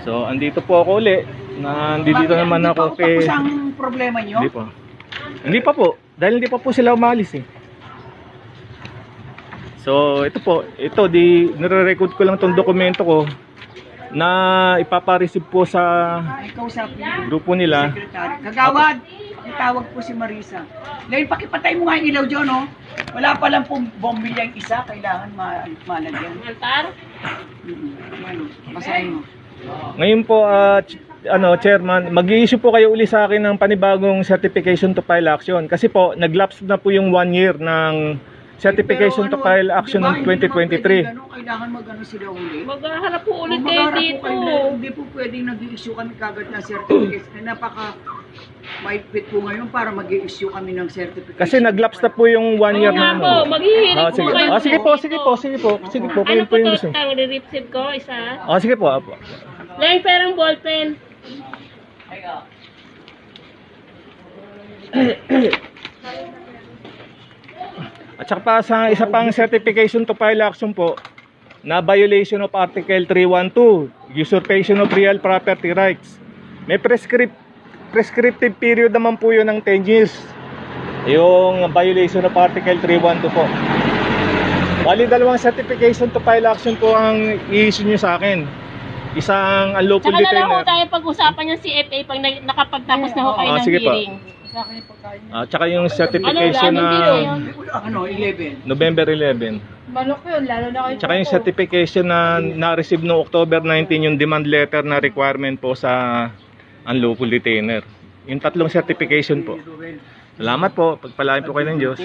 So, andito po ako uli. Nandito naman ako kay... Hindi pa ang problema nyo? Hindi pa. Hindi pa po. Dahil hindi pa po sila umalis eh. So, ito po. Ito, nire-record ko lang tong dokumento ko na ipapareceive po sa grupo nila. Secretary. Kagawad, itawag po si Marisa. Ngayon, pakipatay mo nga yung ilaw dyan, no? Wala pa lang pong bombilyang isa. Kailangan malagyan. Altar? Basahin mo. Ngayon po, Chairman, mag-i-issue po kayo uli sa akin ng panibagong certification to file action. Kasi po, nag-lapse na po yung 1 year ng certification to file action ng 2023. Kailangan mag-ano sila uli. Maghaharap po ulit kayo dito. Hindi po pwedeng nag-i-issue kami kagad ng certification. Napaka maipit po ngayon para mag-i-issue kami ng certification. Kasi nag-lapse na po yung 1 year na po, maghihiling po sige. kayo. Sige po. Ano po yung ito? gusto. Re-receive ko, isa. Sige po. Ngayon, perang ballpen. At saka pa sa isa pang certification to file action po na violation of Article 312, usurpation of real property rights. May prescriptive period naman po yun ng 10 years. Yung violation of Article 312 po. Bali, dalawang certification to file action po ang i-issue nyo sa akin. Isang unlawful Tsaka na lang ho detainer. tayo pag-usapan yung CFA pag nakapagtapos na ho kayo ng sige po. hearing. Tsaka yung certification Ano, na 11. November 11. Manok yun, lalo na kayo. Tsaka yung certification na na-receive noong October 19, yung demand letter na requirement po sa unlawful detainer. Yung tatlong certification po. Salamat po. Pagpalain po kayo ng Diyos.